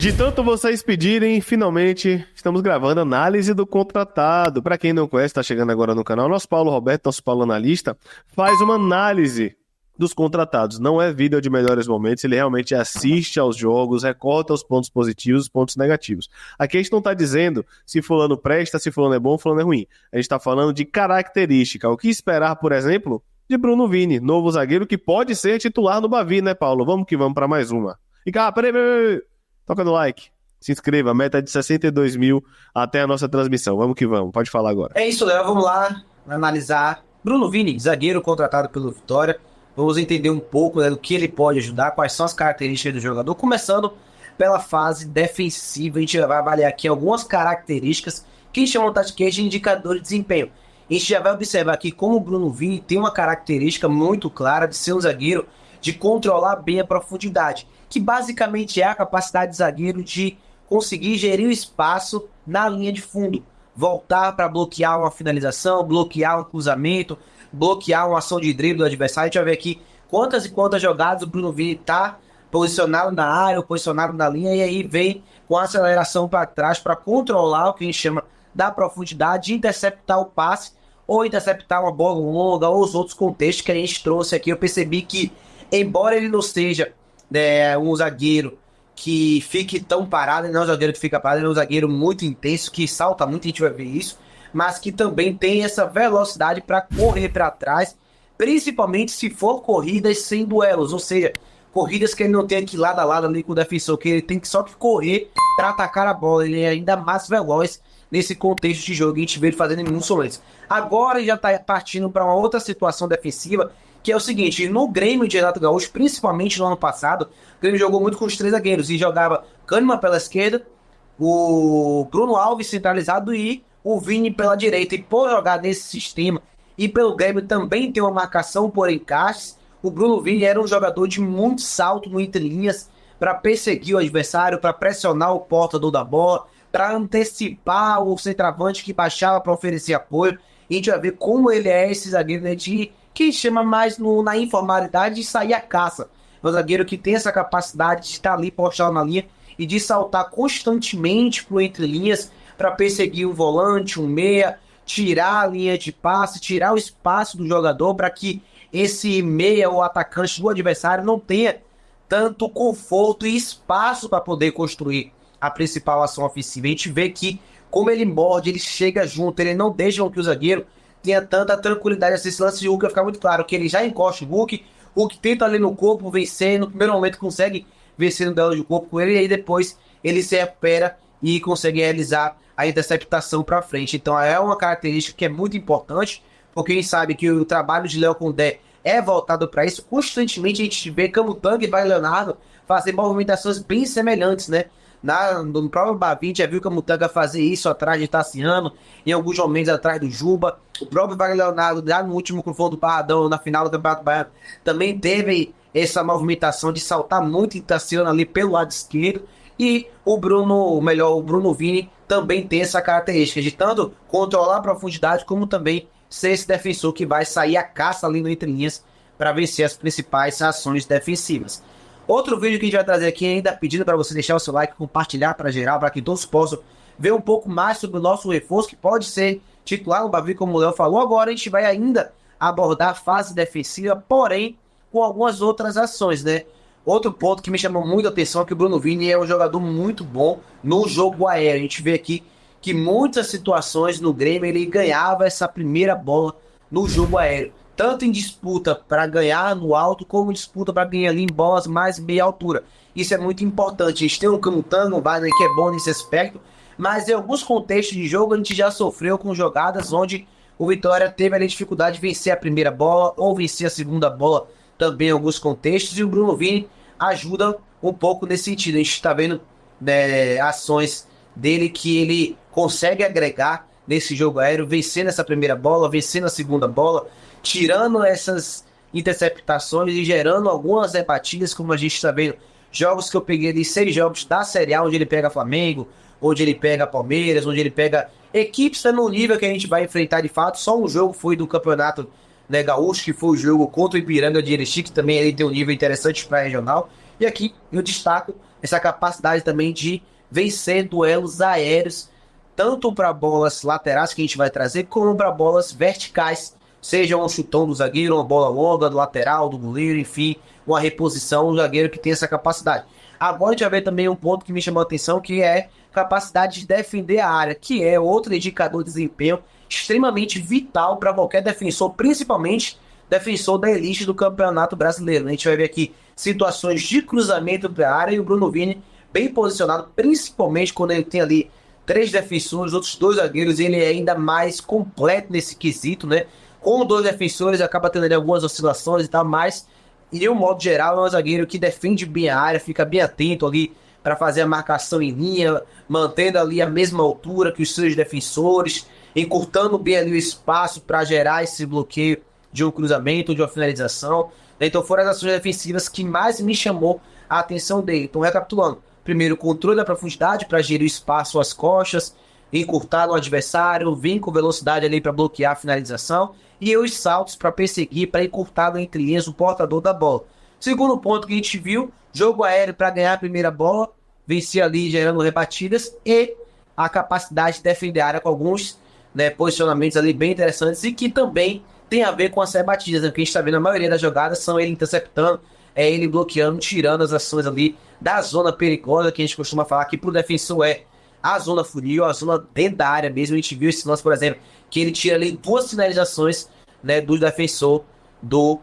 De tanto vocês pedirem, finalmente estamos gravando a análise do contratado. Para quem não conhece, está chegando agora no canal, nosso Paulo Roberto, nosso Paulo analista, faz uma análise dos contratados. Não é vídeo de melhores momentos, ele realmente assiste aos jogos, recorta os pontos positivos, os pontos negativos. Aqui a gente não está dizendo se fulano presta, se fulano é bom, fulano é ruim. A gente está falando de característica. O que esperar, por exemplo, de Bruno Vini, novo zagueiro que pode ser titular no Bavi, né, Paulo? Vamos que vamos para mais uma. E cá, peraí. Toca no like, se inscreva, a meta é de 62 mil até a nossa transmissão. Vamos que vamos, pode falar agora. É isso, Léo. Vamos lá analisar Bruno Vini, zagueiro contratado pelo Vitória. Vamos entender um pouco, né, do que ele pode ajudar, quais são as características do jogador. Começando pela fase defensiva, a gente vai avaliar aqui algumas características que chamam de indicadores de desempenho. A gente já vai observar aqui como o Bruno Vini tem uma característica muito clara de ser um zagueiro de controlar bem a profundidade, que basicamente é a capacidade de zagueiro de conseguir gerir o espaço na linha de fundo, voltar para bloquear uma finalização, bloquear um cruzamento, bloquear uma ação de drible do adversário. A gente vai ver aqui quantas e quantas jogadas o Bruno Vini está posicionado na área, posicionado na linha, e aí vem com a aceleração para trás para controlar o que a gente chama da profundidade, interceptar o passe ou interceptar uma bola longa ou os outros contextos que a gente trouxe aqui. Eu percebi que, embora ele não seja um zagueiro que fique tão parado, ele não é um zagueiro que fica parado, ele é um zagueiro muito intenso, que salta muito, a gente vai ver isso, mas que também tem essa velocidade para correr para trás, principalmente se for corridas sem duelos, ou seja, corridas que ele não tem que ir lado a lado ali com o defensor, que ele tem que só que correr para atacar a bola, ele é ainda mais veloz nesse contexto de jogo, a gente vê ele fazendo em muitos momentos. Agora ele já está partindo para uma outra situação defensiva, que é o seguinte: no Grêmio de Renato Gaúcho, principalmente no ano passado, o Grêmio jogou muito com os três zagueiros e jogava Kahneman pela esquerda, o Bruno Alves centralizado e o Vini pela direita. E por jogar nesse sistema e pelo Grêmio também ter uma marcação por encaixes, o Bruno Vini era um jogador de muito salto no entre linhas para perseguir o adversário, para pressionar o portador da bola, para antecipar o centroavante que baixava para oferecer apoio. E a gente vai ver como ele é esse zagueiro, né, que chama mais na informalidade de sair a caça. É um zagueiro que tem essa capacidade de estar ali postado na linha e de saltar constantemente pro entre linhas para perseguir um volante, um meia, tirar a linha de passe, tirar o espaço do jogador para que esse meia ou atacante do adversário não tenha tanto conforto e espaço para poder construir a principal ação ofensiva. A gente vê que como ele morde, ele chega junto, ele não deixa que o zagueiro tenha tanta tranquilidade. Esse lance de Hulk vai ficar muito claro que ele já encosta o Hulk tenta ali no corpo vencer, no primeiro momento consegue vencer no duelo de corpo com ele, e aí depois ele se recupera e consegue realizar a interceptação para frente. Então é uma característica que é muito importante, porque a gente sabe que o trabalho de Léo Condé é voltado para isso. Constantemente a gente vê Camutanga e Vai Leonardo fazer movimentações bem semelhantes, né? No próprio Bavi, a gente já viu que a Mutanga fazer isso atrás de Tassiano, em alguns momentos atrás do Juba. O próprio Wagner Leonardo, já no último confronto do Barradão, na final do Campeonato Baiano, também teve essa movimentação de saltar muito em Tassiano ali pelo lado esquerdo. E o Bruno Vini também tem essa característica de tanto controlar a profundidade, como também ser esse defensor que vai sair a caça ali no entre linhas para vencer as principais ações defensivas. Outro vídeo que a gente vai trazer aqui, ainda pedindo para você deixar o seu like, compartilhar para geral, para que todos possam ver um pouco mais sobre o nosso reforço, que pode ser titular no Bavi, como o Léo falou. Agora a gente vai ainda abordar a fase defensiva, porém com algumas outras ações, né? Outro ponto que me chamou muito a atenção é que o Bruno Vini é um jogador muito bom no jogo aéreo. A gente vê aqui que muitas situações no Grêmio ele ganhava essa primeira bola no jogo aéreo, tanto em disputa para ganhar no alto, como em disputa para ganhar ali em bolas mais meia altura. Isso é muito importante. A gente tem um Camutanga, um Wagner que é bom nesse aspecto, mas em alguns contextos de jogo a gente já sofreu com jogadas onde o Vitória teve ali dificuldade de vencer a primeira bola ou vencer a segunda bola também em alguns contextos, e o Bruno Vini ajuda um pouco nesse sentido. A gente está vendo, né, ações dele que ele consegue agregar nesse jogo aéreo, vencendo essa primeira bola, vencendo a segunda bola, tirando essas interceptações e gerando algumas rebatidas, como a gente está vendo. Jogos que eu peguei ali, 6 jogos da Série A, onde ele pega Flamengo, onde ele pega Palmeiras, onde ele pega equipes no nível que a gente vai enfrentar de fato. Só um jogo foi do campeonato, né, gaúcho, que foi o jogo contra o Ipiranga de Erechim, que também ele tem um nível interessante para regional. E aqui eu destaco essa capacidade também de vencer duelos aéreos, tanto para bolas laterais que a gente vai trazer, como para bolas verticais, seja um chutão do zagueiro, uma bola longa do lateral, do goleiro, enfim, uma reposição do zagueiro que tem essa capacidade. Agora a gente vai ver também um ponto que me chamou a atenção, que é capacidade de defender a área, que é outro indicador de desempenho extremamente vital para qualquer defensor, principalmente defensor da elite do Campeonato Brasileiro. A gente vai ver aqui situações de cruzamento para a área e o Bruno Vini bem posicionado, principalmente quando ele tem ali três defensores, outros dois zagueiros, ele é ainda mais completo nesse quesito, né? Com dois defensores, acaba tendo ali algumas oscilações e tal, mas, em um modo geral, é um zagueiro que defende bem a área, fica bem atento ali para fazer a marcação em linha, mantendo ali a mesma altura que os seus defensores, encurtando bem ali o espaço para gerar esse bloqueio de um cruzamento, de uma finalização. Então foram as ações defensivas que mais me chamou a atenção dele. Então, recapitulando, primeiro, controle da profundidade para gerir o espaço às costas, encurtar no adversário, vir com velocidade ali para bloquear a finalização, e os saltos para perseguir, para encurtar entre linhas o portador da bola. Segundo ponto que a gente viu, jogo aéreo para ganhar a primeira bola, vencer ali gerando rebatidas, e a capacidade de defender a área com alguns, né, posicionamentos ali bem interessantes, e que também tem a ver com as rebatidas, né? Que a gente está vendo a maioria das jogadas são ele interceptando, é ele bloqueando, tirando as ações ali da zona perigosa, que a gente costuma falar que pro defensor é a zona funil, a zona dentro da área mesmo. A gente viu esse lance, por exemplo, que ele tira ali duas finalizações, né, do defensor do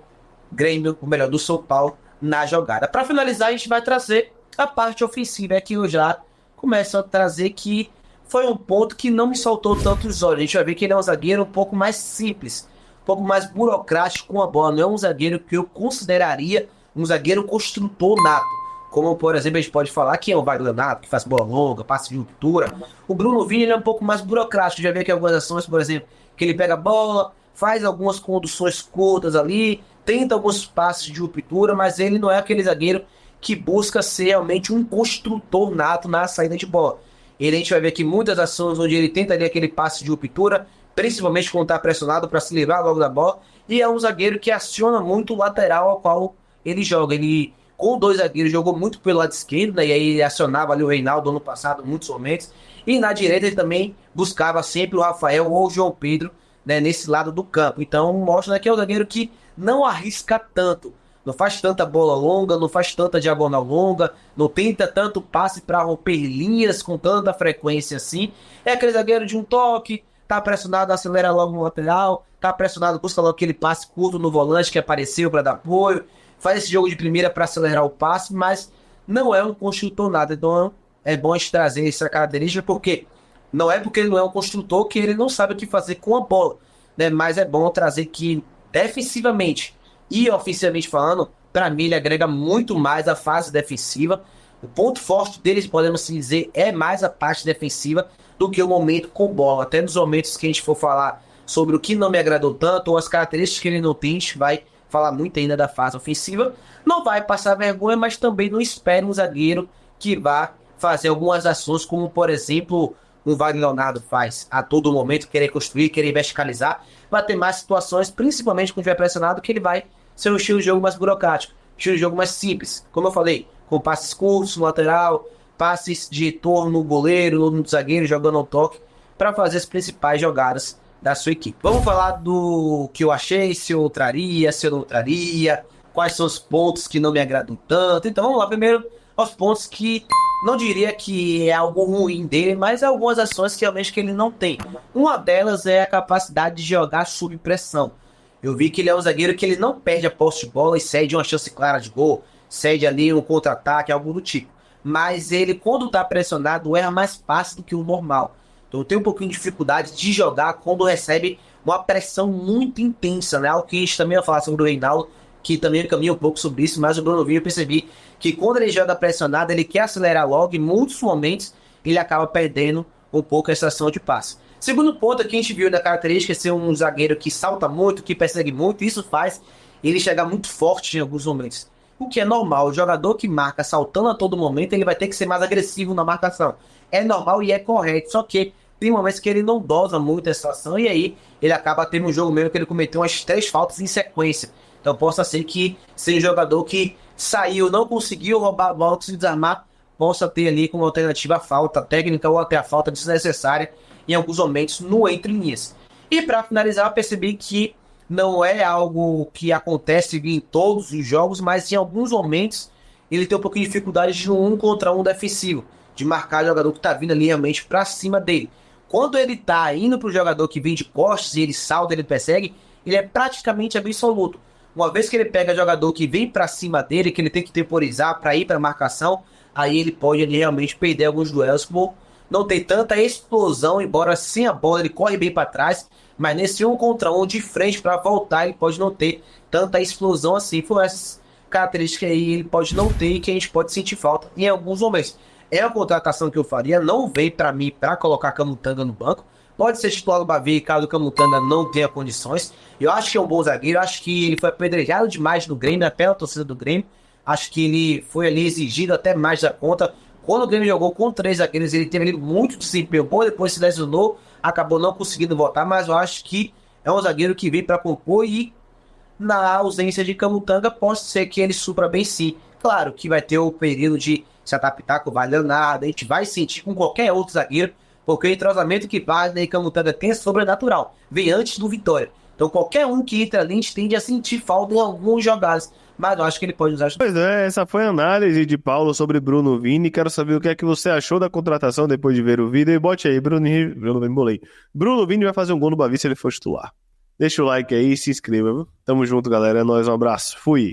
Grêmio, ou melhor, do São Paulo na jogada. Para finalizar, a gente vai trazer a parte ofensiva, é que eu já começo a trazer que foi um ponto que não me soltou tanto os olhos. A gente vai ver que ele é um zagueiro um pouco mais simples, um pouco mais burocrático com a bola. Não é um zagueiro que eu consideraria um zagueiro construtor nato. Como, por exemplo, a gente pode falar que é o Wagner Renato, que faz bola longa, passe de ruptura. O Bruno Vini ele é um pouco mais burocrático. Já vi aqui algumas ações, por exemplo, que ele pega a bola, faz algumas conduções curtas ali, tenta alguns passes de ruptura, mas ele não é aquele zagueiro que busca ser realmente um construtor nato na saída de bola. Ele, a gente vai ver aqui muitas ações onde ele tenta ali aquele passe de ruptura, principalmente quando está pressionado para se livrar logo da bola, e é um zagueiro que aciona muito o lateral ao qual ele joga. Ele, com dois zagueiros, jogou muito pelo lado esquerdo, né, e aí ele acionava ali o Reinaldo ano passado em muitos momentos, e na direita ele também buscava sempre o Rafael ou o João Pedro, né, nesse lado do campo. Então mostra, né, que é um zagueiro que não arrisca tanto, não faz tanta bola longa, não faz tanta diagonal longa, não tenta tanto passe para romper linhas com tanta frequência assim. É aquele zagueiro de um toque, tá pressionado, acelera logo no lateral, tá pressionado, busca logo aquele passe curto no volante que apareceu para dar apoio, faz esse jogo de primeira para acelerar o passe, mas não é um construtor nada. Então é bom a gente trazer essa característica, porque não é porque ele não é um construtor que ele não sabe o que fazer com a bola, né? Mas é bom trazer que defensivamente e ofensivamente falando, para mim ele agrega muito mais a fase defensiva. O ponto forte deles, podemos dizer, é mais a parte defensiva do que o momento com bola. Até nos momentos que a gente for falar sobre o que não me agradou tanto, ou as características que ele não tem, a gente vai falar muito ainda da fase ofensiva. Não vai passar vergonha, mas também não espere um zagueiro que vá fazer algumas ações, como por exemplo o Wagner Leonardo faz a todo momento, querer construir, querer verticalizar. Vai ter mais situações, principalmente quando estiver pressionado, que ele vai ser um estilo de jogo mais burocrático, estilo de jogo mais simples, como eu falei, com passes curtos no lateral, passes de retorno no goleiro, no zagueiro, jogando ao toque, para fazer as principais jogadas da sua equipe. Vamos falar do que eu achei, se eu traria, se eu não traria, quais são os pontos que não me agradam tanto. Então vamos lá, primeiro aos pontos que não diria que é algo ruim dele, mas algumas ações que realmente que ele não tem. Uma delas é a capacidade de jogar sob pressão. Eu vi que ele é um zagueiro que ele não perde a posse de bola e cede uma chance clara de gol, cede ali um contra-ataque, algo do tipo. Mas ele, quando tá pressionado, erra mais passe do que o normal. Então tem um pouquinho de dificuldade de jogar quando recebe uma pressão muito intensa, né? Algo que a gente também vai falar sobre o Reinaldo, que também caminha um pouco sobre isso, mas o Bruno Vini eu percebi que quando ele joga pressionado, ele quer acelerar logo e muitos momentos ele acaba perdendo um pouco essa ação de passe. Segundo ponto que a gente viu da característica é ser um zagueiro que salta muito, que persegue muito, isso faz ele chegar muito forte em alguns momentos. O que é normal, o jogador que marca saltando a todo momento, ele vai ter que ser mais agressivo na marcação. É normal e é correto, só que tem momentos que ele não dosa muito essa ação e aí ele acaba tendo um jogo mesmo que ele cometeu umas 3 faltas em sequência. Então possa ser que seja um jogador que saiu, não conseguiu roubar a bola, conseguiu desarmar, possa ter ali como alternativa a falta técnica ou até a falta desnecessária em alguns momentos no entre linhas. E para finalizar, eu percebi que não é algo que acontece em todos os jogos, mas em alguns momentos ele tem um pouquinho de dificuldade de um contra um defensivo, de marcar o jogador que está vindo ali realmente para cima dele. Quando ele está indo para o jogador que vem de costas e ele salta, ele persegue, ele é praticamente absoluto. Uma vez que ele pega jogador que vem para cima dele, que ele tem que temporizar para ir para marcação, aí ele pode ali, realmente perder alguns duelos por não ter tanta explosão, embora sem a bola ele corre bem para trás, mas nesse um contra um de frente para voltar ele pode não ter tanta explosão assim. Por essas características aí ele pode não ter e que a gente pode sentir falta em alguns momentos. É a contratação que eu faria, não veio para mim para colocar Camutanga no banco. Pode ser titular do Bavi caso o Camutanga não tenha condições. Eu acho que é um bom zagueiro, acho que ele foi apedrejado demais no Grêmio, até a torcida do Grêmio. Acho que ele foi ali exigido até mais da conta. Quando o Grêmio jogou com 3 zagueiros, ele teve ali muito desempenho bom, depois se lesionou, acabou não conseguindo voltar, mas eu acho que é um zagueiro que vem para compor e na ausência de Camutanga, pode ser que ele supra bem sim. Claro que vai ter o período de se adaptar com o Wagner Leonardo, a gente vai sentir com qualquer outro zagueiro, porque o entrosamento que Wagner e Camutanga tem é sobrenatural, vem antes do Vitória. Então qualquer um que entra ali, a gente tende a sentir falta em alguns jogadas, mas eu acho que ele pode usar. Pois é, essa foi a análise de Paulo sobre Bruno Vini. Quero saber o que é que você achou da contratação depois de ver o vídeo. E bote aí, Bruno Vini vai fazer um gol no Bavi se ele for titular. Deixa o like aí e se inscreva, viu? Tamo junto, galera. É nóis, um abraço. Fui.